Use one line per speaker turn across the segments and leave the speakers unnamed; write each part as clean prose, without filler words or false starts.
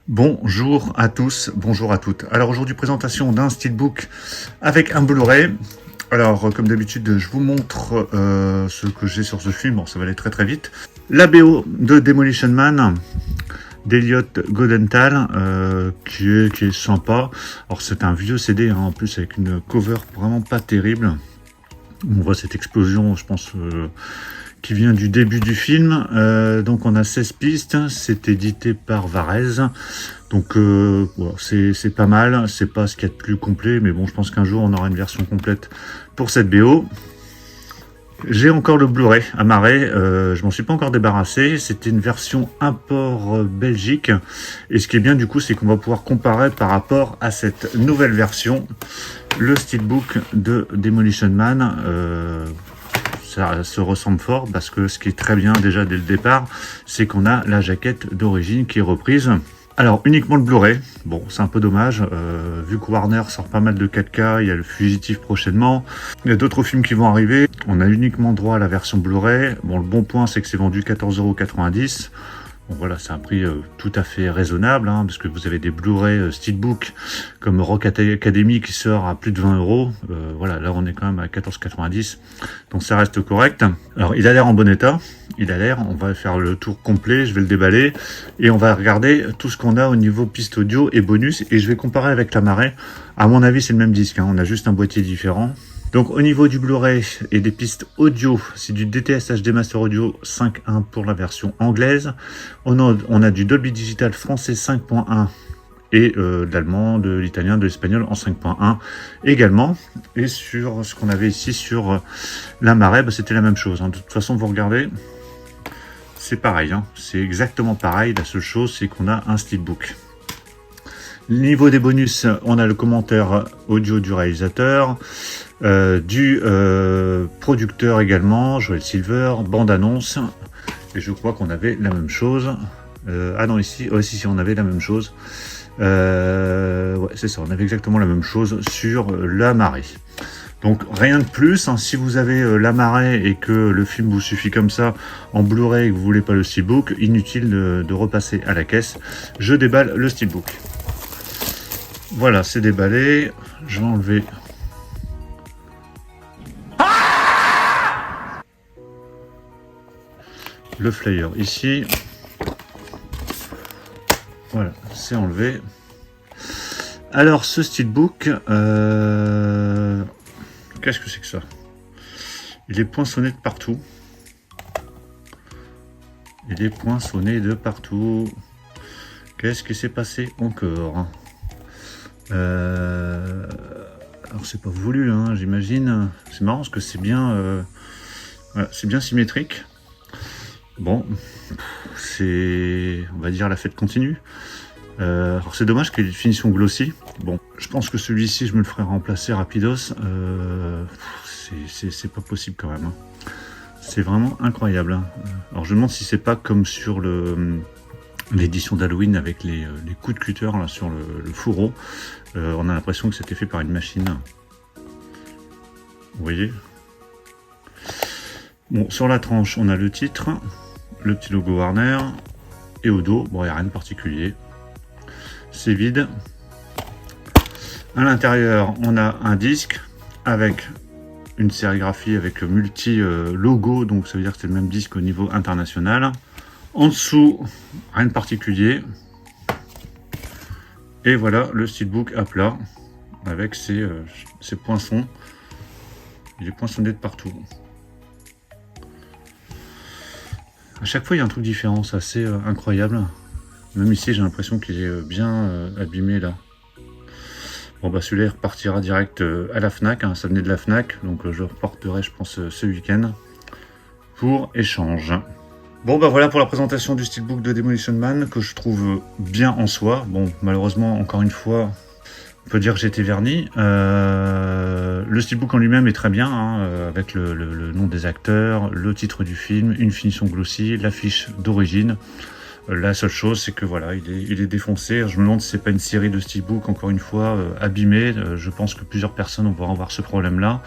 Bonjour à tous, bonjour à toutes. Alors aujourd'hui, présentation d'un steelbook avec un Blu-ray. Alors comme d'habitude, je vous montre ce que j'ai sur ce film. Bon, ça va aller très très vite. La BO de Demolition Man d'Elliott Goldenthal qui est sympa. Alors c'est un vieux CD en plus avec une cover vraiment pas terrible. On voit cette explosion, je pense, qui vient du début du film. Donc on a 16 pistes, c'est édité par Varese. Donc voilà, c'est pas mal, c'est pas ce qu'il y a de plus complet, mais bon, je pense qu'un jour on aura une version complète pour cette BO. J'ai encore le Blu-ray amarré, je m'en suis pas encore débarrassé, c'était une version import Belgique, et ce qui est bien du coup, c'est qu'on va pouvoir comparer par rapport à cette nouvelle version, le steelbook de Demolition Man. Ça se ressemble fort parce que ce qui est très bien déjà dès le départ, c'est qu'on a la jaquette d'origine qui est reprise. Alors uniquement le Blu-ray, bon c'est un peu dommage, vu que Warner sort pas mal de 4K, il y a le Fugitif prochainement, il y a d'autres films qui vont arriver, on a uniquement droit à la version Blu-ray. Bon, le bon point c'est que c'est vendu 14,90 €. Bon, voilà, c'est un prix tout à fait raisonnable, hein, parce que vous avez des Blu-ray steelbook comme Rock Academy qui sort à plus de 20 €. Voilà, là on est quand même à 14,90 €, donc ça reste correct. Alors il a l'air en bon état, on va faire le tour complet, je vais le déballer, et on va regarder tout ce qu'on a au niveau piste audio et bonus, et je vais comparer avec la Marée. À mon avis c'est le même disque, hein, on a juste un boîtier différent. Donc au niveau du Blu-ray et des pistes audio, c'est du DTS HD Master Audio 5.1 pour la version anglaise. On a du Dolby Digital français 5.1 et de l'allemand, de l'italien, de l'espagnol en 5.1 également. Et sur ce qu'on avait ici sur la Marée, bah, c'était la même chose, hein. De toute façon, vous regardez, c'est pareil, hein. C'est exactement pareil. La seule chose, c'est qu'on a un steelbook. Niveau des bonus, on a le commentaire audio du réalisateur, du producteur également, Joel Silver, bande-annonce, et je crois qu'on avait la même chose. Ah non, ici, oh, si, on avait la même chose. Ouais, c'est ça, on avait exactement la même chose sur la Marée. Donc rien de plus, hein. Si vous avez la Marée et que le film vous suffit comme ça en Blu-ray et que vous voulez pas le steelbook, inutile de repasser à la caisse. Je déballe le steelbook. Voilà, c'est déballé. Je vais enlever le flyer ici. Voilà, c'est enlevé. Alors, ce steelbook, qu'est-ce que c'est que ça? Il est poinçonné de partout. Il est poinçonné de partout. Qu'est-ce qui s'est passé encore? Alors c'est pas voulu, hein, j'imagine. C'est marrant parce que c'est bien, voilà, c'est bien symétrique. Bon, c'est, on va dire, la fête continue. Alors c'est dommage qu'il y ait une finition glossy. Bon, je pense que celui-ci, je me le ferai remplacer rapidos. C'est pas possible quand même, hein. C'est vraiment incroyable, hein. Alors je me demande si c'est pas comme sur l'édition d'Halloween avec les coups de cutter là sur le fourreau. On a l'impression que c'était fait par une machine. Vous voyez? Bon, sur la tranche, on a le titre, le petit logo Warner, et au dos, bon, il n'y a rien de particulier. C'est vide. À l'intérieur, on a un disque avec une sérigraphie avec multi-logo, donc ça veut dire que c'est le même disque au niveau international. En dessous, rien de particulier. Et voilà le steelbook à plat avec ses poinçons. Il est poinçonné de partout. À chaque fois, il y a un truc différent, c'est assez incroyable. Même ici, j'ai l'impression qu'il est bien abîmé là. Bon, bah celui-là, il repartira direct à la Fnac, hein. Ça venait de la Fnac, donc je reporterai, je pense, ce week-end pour échange. Bon bah voilà pour la présentation du steelbook de Demolition Man, que je trouve bien en soi. Bon, malheureusement, encore une fois, on peut dire que j'ai été verni. Le steelbook en lui-même est très bien, hein, avec le nom des acteurs, le titre du film, une finition glossy, l'affiche d'origine. La seule chose, c'est que voilà, il est défoncé. Je me demande si c'est pas une série de steelbook, encore une fois, abîmée. Je pense que plusieurs personnes vont avoir ce problème-là.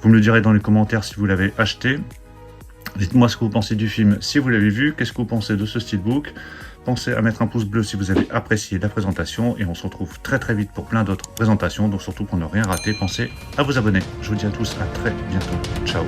Vous me le direz dans les commentaires si vous l'avez acheté. Dites-moi ce que vous pensez du film si vous l'avez vu, qu'est-ce que vous pensez de ce steelbook. Pensez à mettre un pouce bleu si vous avez apprécié la présentation et on se retrouve très très vite pour plein d'autres présentations. Donc surtout pour ne rien rater, pensez à vous abonner. Je vous dis à tous à très bientôt. Ciao.